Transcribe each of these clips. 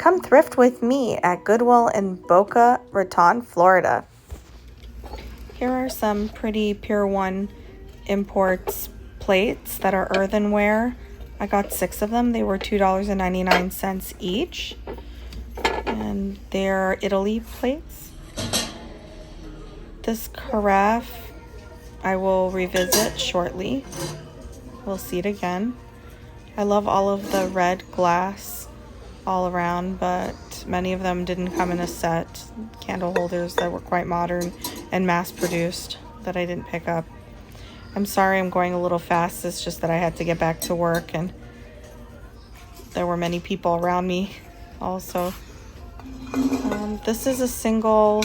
Come thrift with me at Goodwill in Boca, Raton, Florida. Here are some pretty Pier One Imports plates that are earthenware. I got 6 of them. They were $2.99 each. And they're Italy plates. This carafe I will revisit shortly. We'll see it again. I love all of the red glass all around, but many of them didn't come in a set. Candle holders that were quite modern and mass produced that I didn't pick up. I'm sorry I'm going a little fast. It's just that I had to get back to work and there were many people around me also. This is a single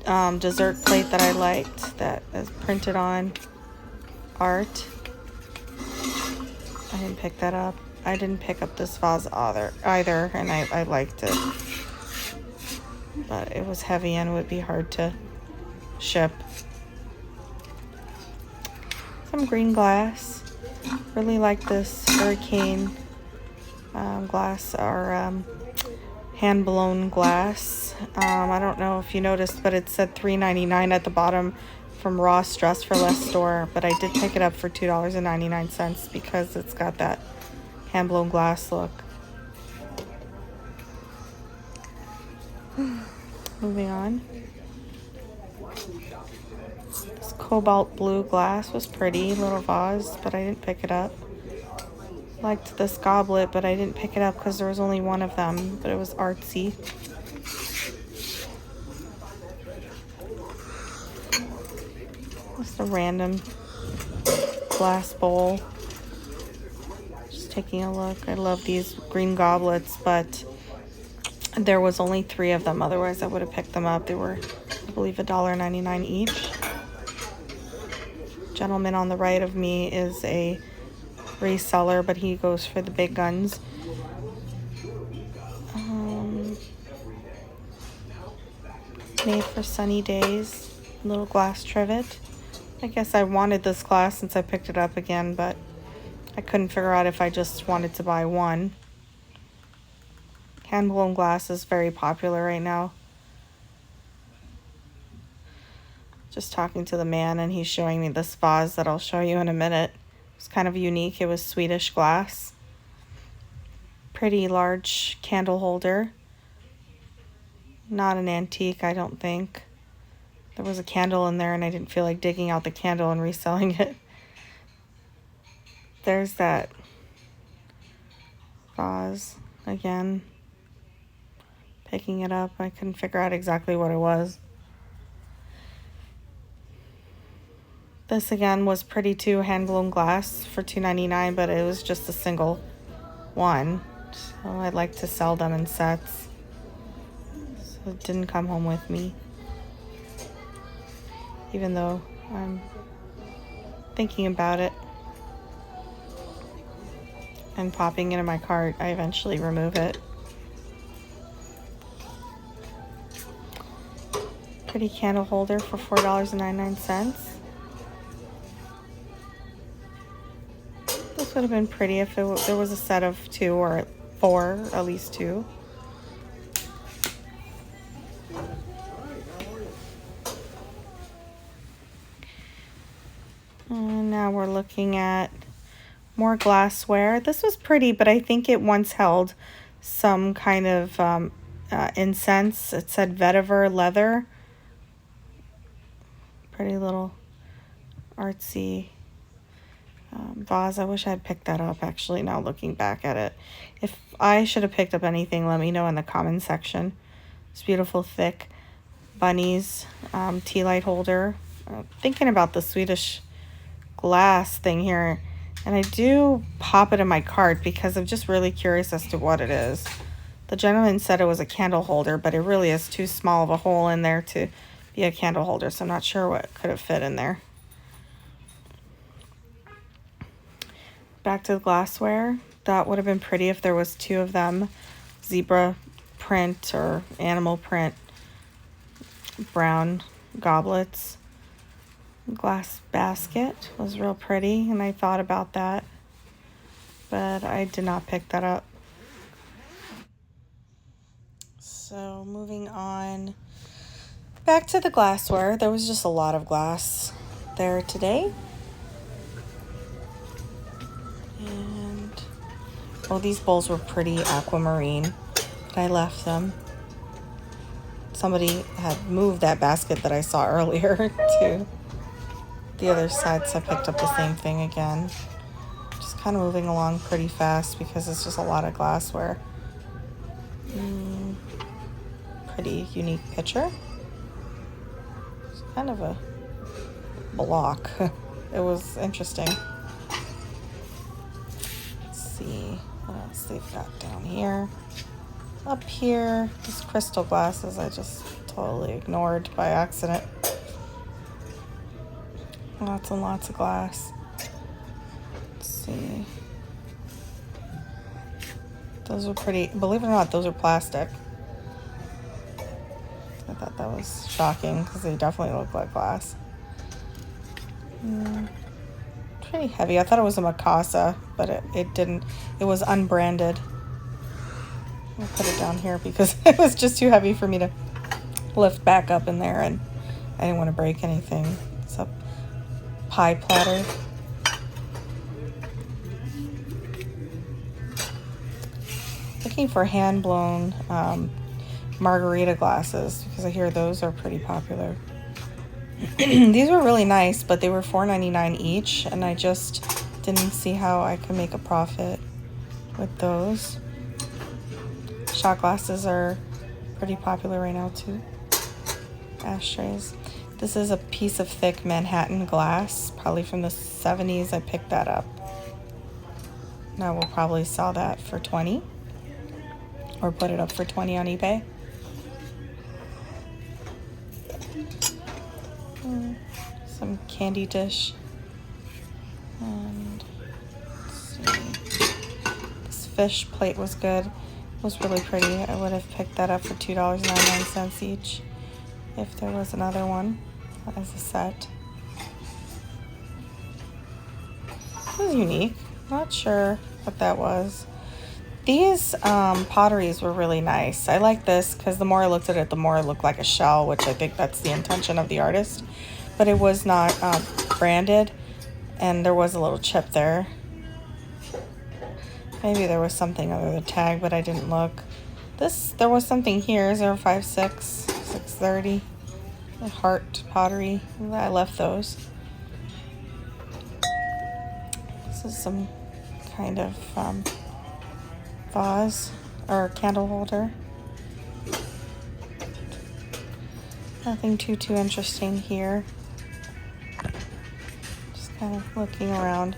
dessert plate that I liked that is printed on art. I didn't pick that up. I didn't pick up this vase either, and I liked it. But it was heavy and would be hard to ship. Some green glass. Really like this hurricane glass or hand-blown glass. I don't know if you noticed, but it said $3.99 at the bottom from Ross Dress for Less store, but I did pick it up for $2.99 because it's got that hand-blown glass look. Moving on. This cobalt blue glass was pretty, little vase, but I didn't pick it up. Liked this goblet, but I didn't pick it up because there was only one of them, but it was artsy. Just a random glass bowl. Just taking a look. I love these green goblets, but there was only 3 of them. Otherwise, I would have picked them up. They were, I believe, $1.99 each. Gentleman on the right of me is a reseller, but he goes for the big guns. Made for sunny days. Little glass trivet. I guess I wanted this glass since I picked it up again, but I couldn't figure out if I just wanted to buy one. Hand-blown glass is very popular right now. Just talking to the man, and he's showing me this vase that I'll show you in a minute. It's kind of unique. It was Swedish glass. Pretty large candle holder. Not an antique, I don't think. There was a candle in there and I didn't feel like digging out the candle and reselling it. There's that vase again. Picking it up. I couldn't figure out exactly what it was. This again was pretty too, hand-blown glass for $2.99, but it was just a single one. So I'd like to sell them in sets. So it didn't come home with me. Even though I'm thinking about it and popping it in my cart, I eventually remove it. Pretty candle holder for $4.99. This would have been pretty if there was a set of 2 or 4, at least 2. And now we're looking at more glassware. This was pretty, but I think it once held some kind of incense. It said vetiver leather. Pretty little artsy vase. I wish I had picked that up, actually, now looking back at it. If I should have picked up anything, let me know in the comment section. It's beautiful, thick bunnies, tea light holder. Thinking about the Swedish glass thing here, and I do pop it in my cart because I'm just really curious as to what it is. The gentleman said it was a candle holder, but it really is too small of a hole in there to be a candle holder, so I'm not sure what could have fit in there. Back to the glassware. That would have been pretty if there was 2 of them. Zebra print or animal print brown goblets. Glass basket was real pretty, and I thought about that, but I did not pick that up. So moving on back to the glassware. There was just a lot of glass there today. And, oh, these bowls were pretty aquamarine, but I left them. Somebody had moved that basket that I saw earlier to the other side, so I picked up the same thing again. Just kind of moving along pretty fast because it's just a lot of glassware. Pretty unique picture. It's kind of a block. It was interesting. Let's see what else they've got down here. Up here, these crystal glasses I just totally ignored by accident. Lots and lots of glass. Let's see. Those are pretty, believe it or not, those are plastic. I thought that was shocking because they definitely look like glass. Pretty heavy. I thought it was a Mikasa, but it didn't. It was unbranded. I'll put it down here because it was just too heavy for me to lift back up in there, and I didn't want to break anything. It's a pie platter. Looking for hand-blown margarita glasses because I hear those are pretty popular. These were really nice, but they were $4.99 each, and I just didn't see how I could make a profit with those. Shot glasses are pretty popular right now too. Ashtrays. This is a piece of thick Manhattan glass, probably from the 70s. I picked that up. Now we'll probably sell that for $20 or put it up for $20 on eBay. Some candy dish. And let's see. This fish plate was good. It was really pretty. I would have picked that up for $2.99 each if there was another one as a set. It was unique. Not sure what that was. These potteries were really nice. I like this because the more I looked at it, the more it looked like a shell, which I think that's the intention of the artist. But it was not branded, and there was a little chip there. Maybe there was something other than the tag, but I didn't look. There was something here, 056, 630, a heart pottery. I left those. This is some kind of vase or candle holder. Nothing too interesting here. Just kind of looking around.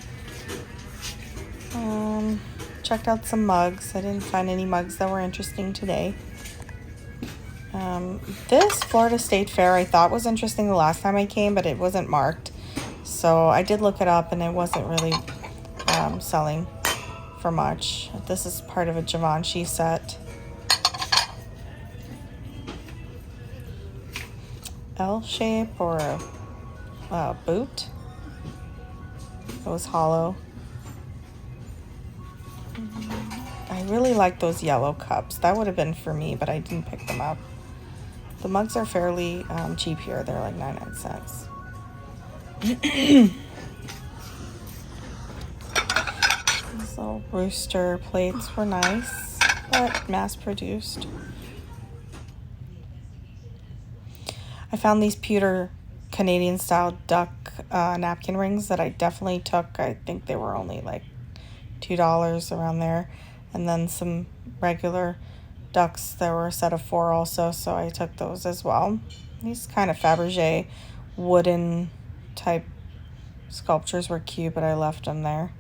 Checked out some mugs. I didn't find any mugs that were interesting today. This Florida State Fair I thought was interesting the last time I came, but it wasn't marked. So I did look it up, and it wasn't really selling for much. This is part of a Givenchy set. L shape or a boot. It was hollow. I really like those yellow cups. That would have been for me, but I didn't pick them up. The mugs are fairly cheap here. They're like 99 cents. These little rooster plates were nice, but mass-produced. I found these pewter Canadian-style duck napkin rings that I definitely took. I think they were only like $2 around there. And then some regular ducks that were a set of 4 also, so I took those as well. These kind of Fabergé wooden type sculptures were cute, but I left them there.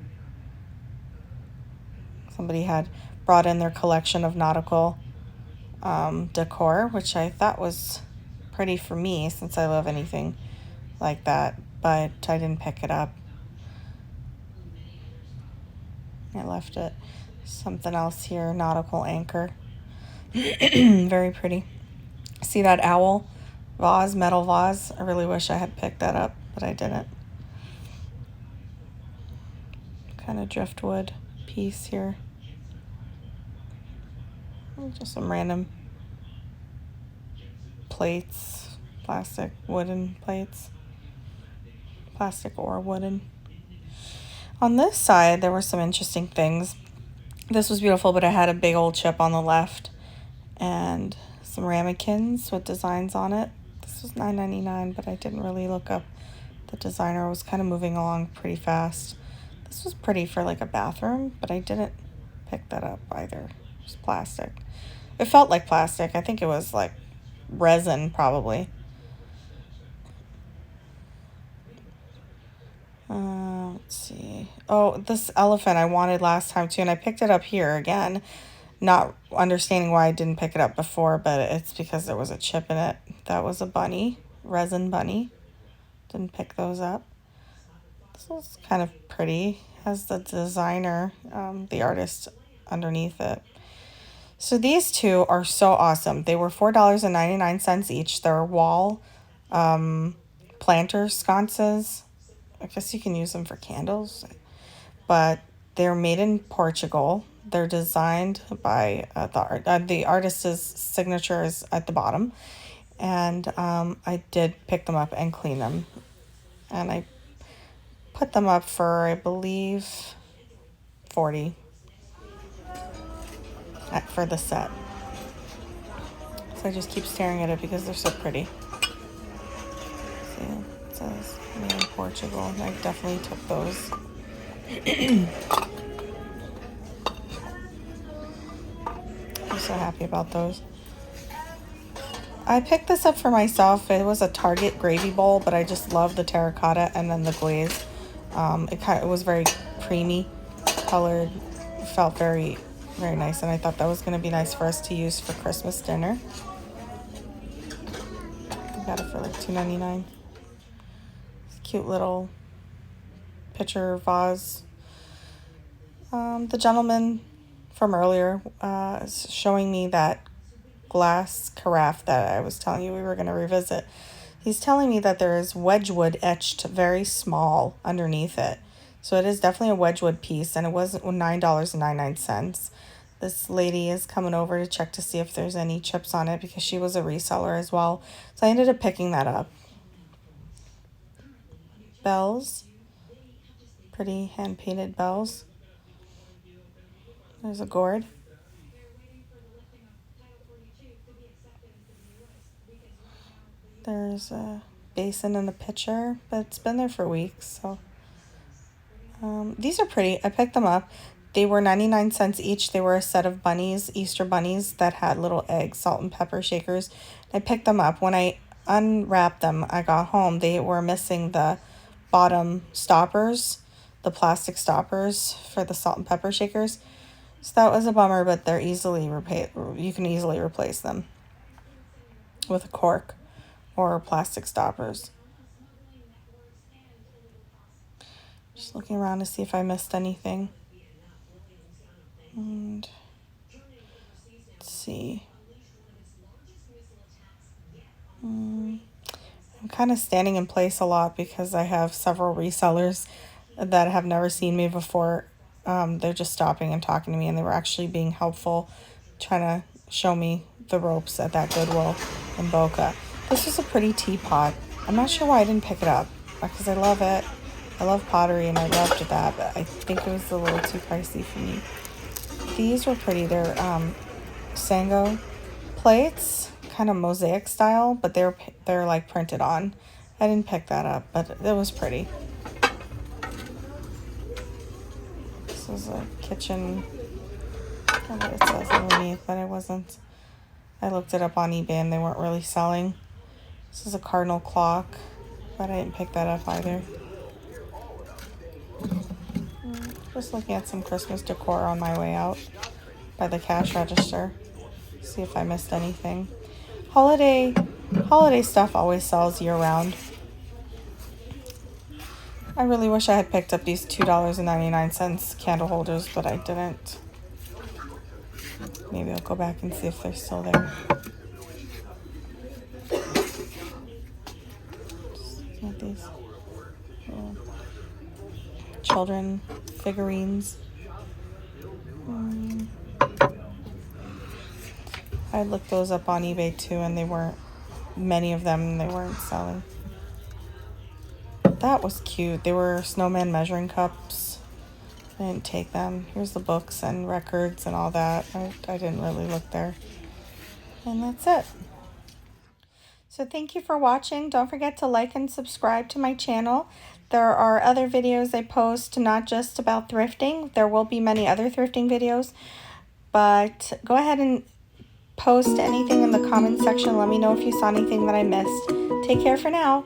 Somebody had brought in their collection of nautical decor, which I thought was pretty for me since I love anything like that, but I didn't pick it up. I left it. Something else here, nautical anchor. Very pretty. See that owl vase, metal vase? I really wish I had picked that up, but I didn't. Kind of driftwood piece here. Just some random plates, plastic, wooden plates, plastic or wooden. On this side, there were some interesting things. This was beautiful, but it had a big old chip on the left and some ramekins with designs on it. This was $9.99, but I didn't really look up the designer. I was kind of moving along pretty fast. This was pretty for like a bathroom, but I didn't pick that up either. It was plastic. It felt like plastic. I think it was like resin probably. Let's see. Oh, this elephant I wanted last time too, and I picked it up here again, not understanding why I didn't pick it up before, but it's because there was a chip in it. That was a bunny, resin bunny. Didn't pick those up. This is kind of pretty. Has the designer, the artist underneath it. So these two are so awesome. They were $4.99 each. They're wall planter sconces. I guess you can use them for candles, but they're made in Portugal. They're designed by the artist's signature is at the bottom, and I did pick them up and clean them, and I put them up for, I believe, $40 for the set. So I just keep staring at it because they're so pretty. See, it says made in Portugal. I definitely took those. I'm so happy about those. I picked this up for myself. It was a Target gravy bowl, but I just love the terracotta and then the glaze. It was very creamy colored. It felt very, very nice, and I thought that was going to be nice for us to use for Christmas dinner. I got it for like $2.99. Cute little pitcher vase. The gentleman from earlier is showing me that glass carafe that I was telling you we were going to revisit. He's telling me that there is Wedgwood etched very small underneath it. So it is definitely a Wedgwood piece, and it was $9.99. This lady is coming over to check to see if there's any chips on it because she was a reseller as well. So I ended up picking that up. Bells. Pretty hand-painted bells. There's a gourd. There's a basin and a pitcher, but it's been there for weeks. So these are pretty. I picked them up. They were 99 cents each. They were a set of bunnies, Easter bunnies that had little eggs, salt and pepper shakers. I picked them up. When I unwrapped them, I got home. They were missing the bottom stoppers, the plastic stoppers for the salt and pepper shakers. So that was a bummer, but they're easily you can easily replace them with a cork or plastic stoppers. Just looking around to see if I missed anything. And let's see. I'm kind of standing in place a lot because I have several resellers that have never seen me before. They're just stopping and talking to me, and they were actually being helpful, trying to show me the ropes at that Goodwill in Boca. This was a pretty teapot. I'm not sure why I didn't pick it up because I love it. I love pottery and I loved that, but I think it was a little too pricey for me. These were pretty. They're Sango plates, kind of mosaic style, but they're like printed on. I didn't pick that up, but it was pretty. This is a kitchen. I don't know what it says underneath, but I looked it up on eBay and they weren't really selling. This is a cardinal clock, but I didn't pick that up either. Just looking at some Christmas decor on my way out by the cash register. See if I missed anything. Holiday stuff always sells year round. I really wish I had picked up these $2.99 candle holders, but I didn't. Maybe I'll go back and see if they're still there. Just looking at these children figurines. I looked those up on eBay too, and they weren't many of them they weren't selling. That was cute. They were snowman measuring cups. I didn't take them. Here's the books and records and all that. I didn't really look there. And that's it. So thank you for watching. Don't forget to like and subscribe to my channel. There are other videos I post, not just about thrifting. There will be many other thrifting videos. But go ahead and post anything in the comment section. Let me know if you saw anything that I missed. Take care for now.